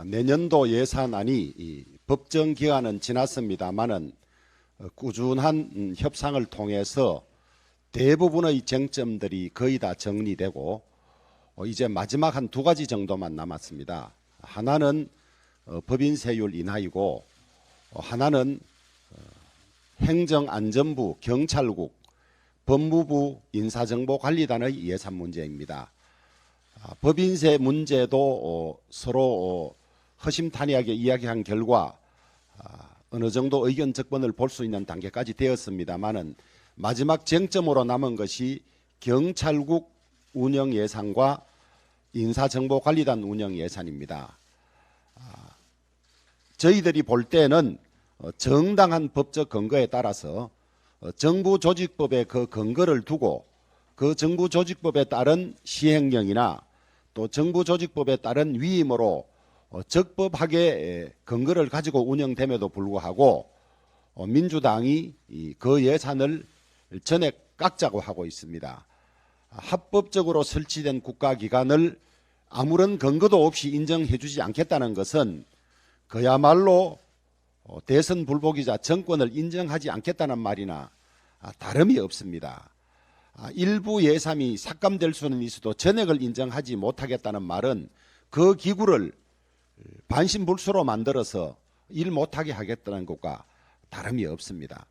내년도 예산안이 법정 기한은 지났습니다만은 꾸준한 협상을 통해서 대부분의 쟁점들이 거의 다 정리되고 이제 마지막 한 두 가지 정도만 남았습니다. 하나는 법인세율 인하이고 하나는 행정안전부, 경찰국, 법무부, 인사정보관리단의 예산 문제입니다. 법인세 문제도 서로 허심탄회하게 이야기한 결과 어느 정도 의견 적번을 볼 수 있는 단계까지 되었습니다마는 마지막 쟁점으로 남은 것이 경찰국 운영 예산과 인사정보관리단 운영 예산입니다. 저희들이 볼 때는 정당한 법적 근거에 따라서 정부조직법의 그 근거를 두고 그 정부조직법에 따른 시행령이나 또 정부조직법에 따른 위임으로 적법하게 근거를 가지고 운영됨에도 불구하고 민주당이 그 예산을 전액 깎자고 하고 있습니다. 합법적으로 설치된 국가기관을 아무런 근거도 없이 인정해 주지 않겠다는 것은 그야말로 대선 불복이자 정권을 인정하지 않겠다는 말이나 다름이 없습니다. 일부 예산이 삭감될 수는 있어도 전액을 인정하지 못하겠다는 말은 그 기구를 반신불수로 만들어서 일 못하게 하겠다는 것과 다름이 없습니다.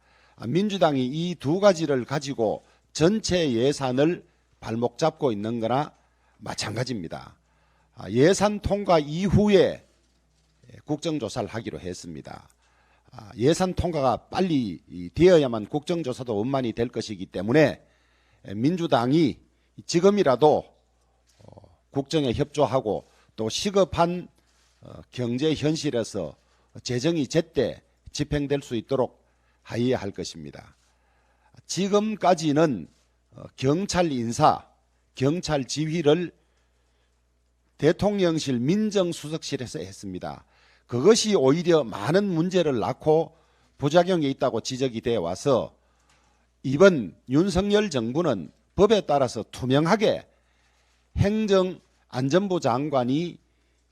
민주당이 이 두 가지를 가지고 전체 예산을 발목 잡고 있는 거나 마찬가지입니다. 예산 통과 이후에 국정조사를 하기로 했습니다. 예산 통과가 빨리 되어야만 국정조사도 원만히 될 것이기 때문에 민주당이 지금이라도 국정에 협조하고 또 시급한 경제 현실에서 재정이 제때 집행될 수 있도록 하여야 할 것입니다. 지금까지는 경찰 인사, 경찰 지휘를 대통령실 민정수석실에서 했습니다. 그것이 오히려 많은 문제를 낳고 부작용이 있다고 지적이 되어 와서 이번 윤석열 정부는 법에 따라서 투명하게 행정안전부 장관이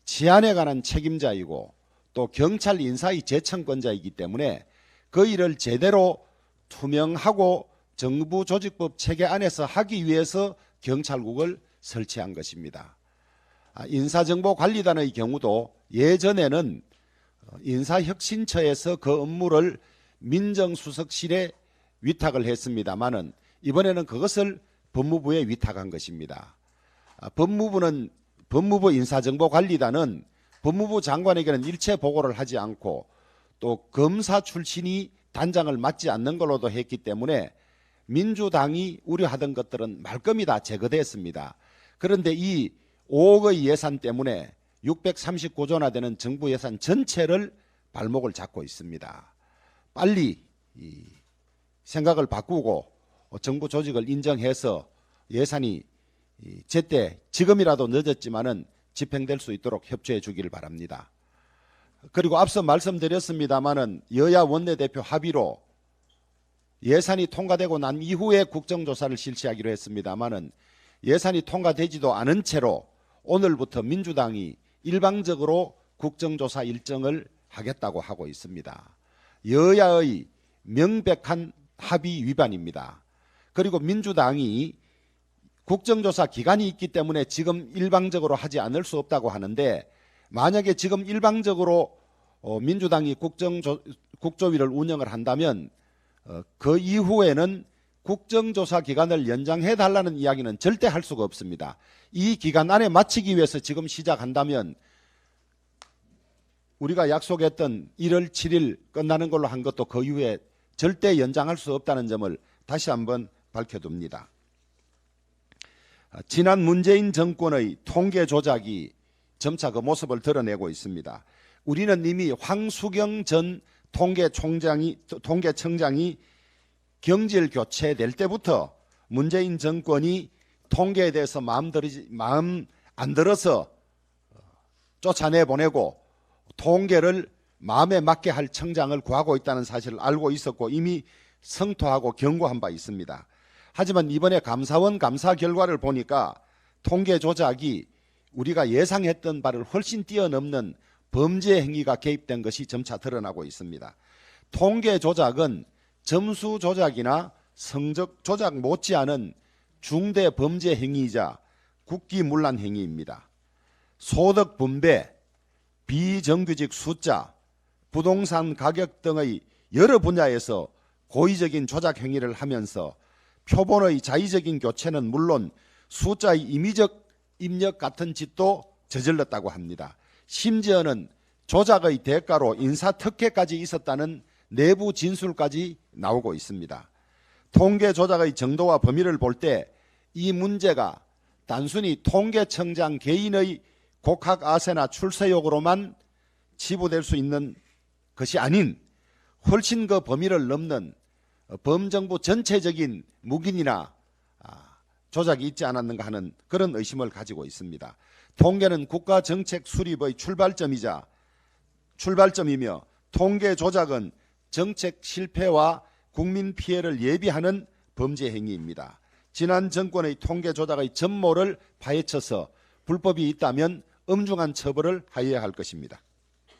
치안에 관한 책임자이고 또 경찰 인사의 재청권자이기 때문에 그 일을 제대로 투명하고 정부조직법 체계 안에서 하기 위해서 경찰국을 설치한 것입니다. 인사정보관리단의 경우도 예전에는 인사혁신처에서 그 업무를 민정수석실에 위탁을 했습니다마는 이번에는 그것을 법무부에 위탁한 것입니다. 법무부 인사정보관리단은 법무부 장관에게는 일체 보고를 하지 않고 또 검사 출신이 단장을 맡지 않는 걸로도 했기 때문에 민주당이 우려하던 것들은 말끔히 다 제거됐습니다. 그런데 이 5억의 예산 때문에 639조나 되는 정부 예산 전체를 발목을 잡고 있습니다. 빨리 생각을 바꾸고 정부 조직을 인정해서 예산이 제때 지금이라도 늦었지만은 집행될 수 있도록 협조해 주기를 바랍니다. 그리고 앞서 말씀드렸습니다마는 여야 원내대표 합의로 예산이 통과되고 난 이후에 국정조사를 실시하기로 했습니다마는 예산이 통과되지도 않은 채로 오늘부터 민주당이 일방적으로 국정조사 일정을 하겠다고 하고 있습니다. 여야의 명백한 합의 위반입니다. 그리고 민주당이 국정조사 기간이 있기 때문에 지금 일방적으로 하지 않을 수 없다고 하는데 만약에 지금 일방적으로 민주당이 국조위를 운영을 한다면 그 이후에는 국정조사 기간을 연장해달라는 이야기는 절대 할 수가 없습니다. 이 기간 안에 마치기 위해서 지금 시작한다면 우리가 약속했던 1월 7일 끝나는 걸로 한 것도 그 이후에 절대 연장할 수 없다는 점을 다시 한번 밝혀둡니다. 지난 문재인 정권의 통계 조작이 점차 그 모습을 드러내고 있습니다. 우리는 이미 황수경 전 통계청장이 경질 교체될 때부터 문재인 정권이 통계에 대해서 마음 안 들어서 쫓아내보내고 통계를 마음에 맞게 할 청장을 구하고 있다는 사실을 알고 있었고 이미 성토하고 경고한 바 있습니다. 하지만 이번에 감사원 감사 결과를 보니까 통계 조작이 우리가 예상했던 바를 훨씬 뛰어넘는 범죄 행위가 개입된 것이 점차 드러나고 있습니다. 통계 조작은 점수 조작이나 성적 조작 못지않은 중대 범죄 행위이자 국기문란 행위입니다. 소득 분배, 비정규직 숫자, 부동산 가격 등의 여러 분야에서 고의적인 조작 행위를 하면서 표본의 자의적인 교체는 물론 숫자의 임의적 입력 같은 짓도 저질렀다고 합니다. 심지어는 조작의 대가로 인사특혜까지 있었다는 내부 진술까지 나오고 있습니다. 통계 조작의 정도와 범위를 볼 때 이 문제가 단순히 통계청장 개인의 곡학아세나 출세욕으로만 치부될 수 있는 것이 아닌 훨씬 그 범위를 넘는 범정부 전체적인 묵인이나 조작이 있지 않았는가 하는 그런 의심을 가지고 있습니다. 통계는 국가정책 수립의 출발점이며 통계 조작은 정책 실패와 국민 피해를 예비하는 범죄 행위입니다. 지난 정권의 통계 조작의 전모를 파헤쳐서 불법이 있다면 엄중한 처벌을 하여야 할 것입니다.